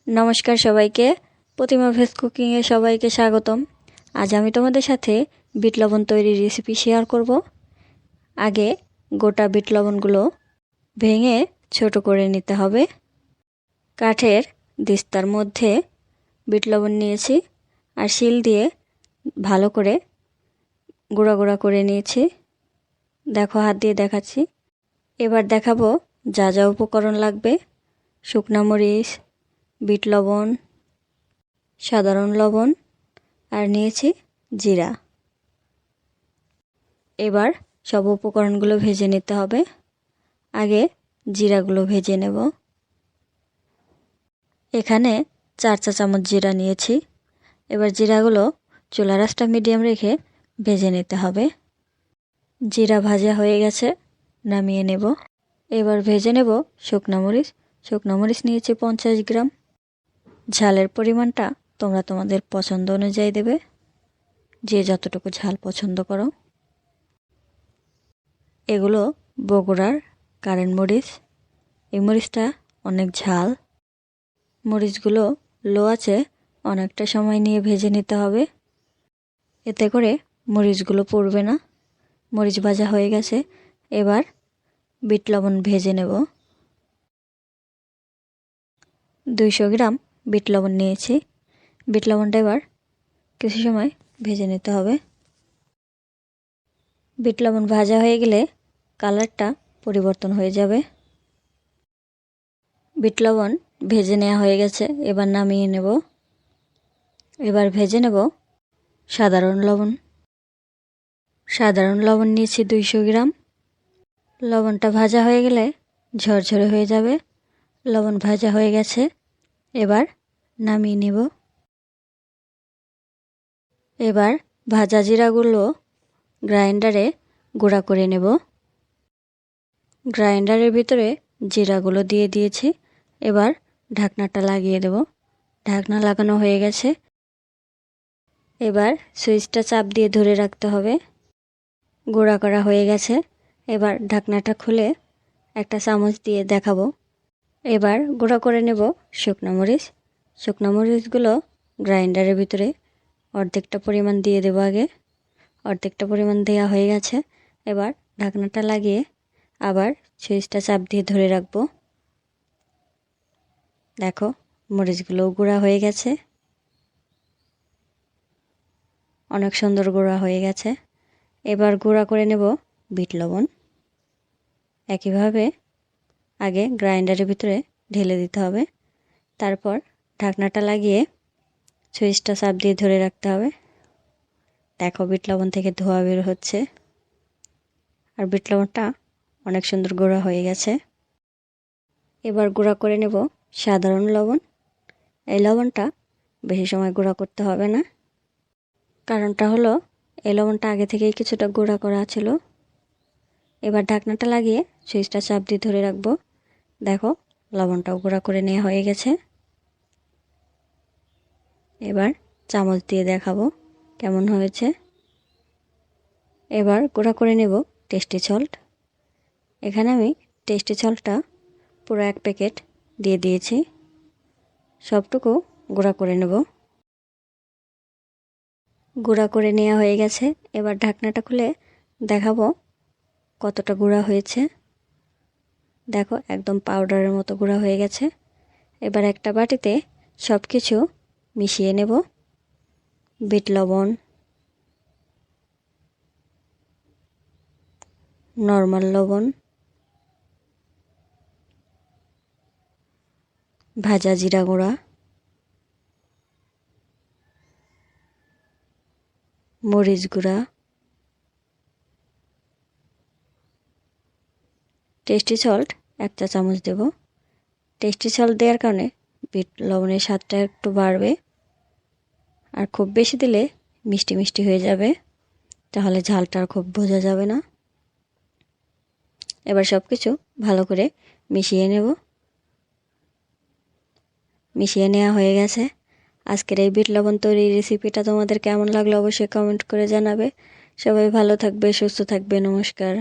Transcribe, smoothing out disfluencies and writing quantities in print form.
নমস্কার সবাইকে, প্রতিমা ভেজ কুকিংয়ে সবাইকে স্বাগতম। আজ আমি তোমাদের সাথে বিট লবণ তৈরির রেসিপি শেয়ার করব। আগে গোটা বিট লবণগুলো ভেঙে ছোট করে নিতে হবে। কাঠের দিস্তার মধ্যে বিট লবণ নিয়েছি আর শিল দিয়ে ভালো করে গুঁড়া গুঁড়া করে নিয়েছি। দেখো, হাত দিয়ে দেখাচ্ছি। এবার দেখাবো যা যা উপকরণ লাগবে। শুকনা মরিচ, বিট লবণ, সাধারণ লবণ আর নিয়েছি জিরা। এবার সব উপকরণগুলো ভেজে নিতে হবে। আগে জিরাগুলো ভেজে নেব। এখানে 4 চা চামচ জিরা নিয়েছি। এবার জিরাগুলো চুলার আঁচটা মিডিয়াম রেখে ভেজে নিতে হবে। জিরা ভাজা হয়ে গেছে, নামিয়ে নেব। এবার ভেজে নেব শুকনা মরিচ। শুকনো মরিচ নিয়েছি 50 গ্রাম। ঝালের পরিমাণটা তোমরা তোমাদের পছন্দ অনুযায়ী দেবে, যে যতটুকু ঝাল পছন্দ করো। এগুলো বগুড়ার কারেন্ট মরিচ। এই মরিচটা অনেক ঝাল। মরিচগুলো লো আঁচে অনেকটা সময় নিয়ে ভেজে নিতে হবে, এতে করে মরিচগুলো পুড়বে না। মরিচ ভাজা হয়ে গেছে। এবার বিট লবণ ভেজে নেব। 200 গ্রাম বিট লবণ নিয়েছি। বিট লবণটা এবার কিছু সময় ভেজে নিতে হবে। বিট লবণ ভাজা হয়ে গেলে কালারটা পরিবর্তন হয়ে যাবে। বিট লবণ ভেজে নেওয়া হয়ে গেছে, এবার নামিয়ে নেব। এবার ভেজে নেব সাধারণ লবণ। সাধারণ লবণ নিয়েছি 200 গ্রাম। লবণটা ভাজা হয়ে গেলে ঝরঝরে হয়ে যাবে। লবণ ভাজা হয়ে গেছে, এবার নামিয়ে নেব। এবার ভাজা জিরাগুলো গ্রাইন্ডারে গুঁড়া করে নেব। গ্রাইন্ডারের ভিতরে জিরাগুলো দিয়ে দিয়েছি। এবার ঢাকনাটা লাগিয়ে দেব। ঢাকনা লাগানো হয়ে গেছে। এবার সুইচটা চাপ দিয়ে ধরে রাখতে হবে। গুঁড়া করা হয়ে গেছে। এবার ঢাকনাটা খুলে একটা চামচ দিয়ে দেখাবো। এবার গুঁড়া করে নেব শুকনো মরিচ। শুকনো মরিচগুলো গ্রাইন্ডারের ভিতরে অর্ধেকটা পরিমাণ দিয়ে দেব। আগে অর্ধেকটা পরিমাণ দেওয়া হয়ে গেছে। এবার ঢাকনাটা লাগিয়ে আবার সুইচটা চাপ দিয়ে ধরে রাখবো। দেখো, মরিচগুলো গুঁড়া হয়ে গেছে, অনেক সুন্দর গুঁড়া হয়ে গেছে। এবার গুঁড়া করে নেব বিট লবণ। একইভাবে আগে গ্রাইন্ডারের ভিতরে ঢেলে দিতে হবে। তারপর ঢাকনাটা লাগিয়ে সুইচটা চাপ দিয়ে ধরে রাখতে হবে। দেখো, বিট লবণ থেকে ধোঁয়া বের হচ্ছে আর বিট লবণটা অনেক সুন্দর গুঁড়া হয়ে গেছে। এবার গুঁড়া করে নেব সাধারণ লবণ। এই লবণটা বেশি সময় গুঁড়া করতে হবে না, কারণটা হলো এই লবণটা আগে থেকেই কিছুটা গুঁড়া করা ছিল। এবার ঢাকনাটা লাগিয়ে সুইচটা চাপ দিয়ে ধরে রাখবো। দেখো, লবণটাও গুঁড়া করে নেওয়া হয়ে গেছে। এবার চামচ দিয়ে দেখাবো কেমন হয়েছে। এবার গুঁড়া করে নেব টেস্টি সল্ট। এখানে আমি টেস্টি সল্টটা পুরো 1 প্যাকেট দিয়ে দিয়েছি। সবটুকু গুঁড়া করে নেব। গুঁড়া করে নেওয়া হয়ে গেছে। এবার ঢাকনাটা খুলে দেখাবো কতটা গুঁড়া হয়েছে। দেখো, একদম পাউডারের মতো গুঁড়া হয়ে গেছে। এবার একটা বাটিতে সব কিছু মিশিয়ে নেব। বিট লবণ, নর্মাল লবণ, ভাজা জিরা গুঁড়া, মরিচ গুঁড়া, টেস্টি সল্ট 1 চা চামচ দেব। টেস্টি সল্ট দেওয়ার কারণে বিট লবণের স্বাদটা একটু বাড়বে, আর খুব বেশি দিলে মিষ্টি মিষ্টি হয়ে যাবে, তাহলে ঝালটা আর খুব বোঝা যাবে না। এবার সব কিছু ভালো করে মিশিয়ে নেব। মিশিয়ে নেওয়া হয়ে গেছে। আজকের এই বিট লবণ তৈরির রেসিপিটা তোমাদের কেমন লাগলো অবশ্যই কমেন্ট করে জানাবে। সবাই ভালো থাকবে, সুস্থ থাকবে। নমস্কার।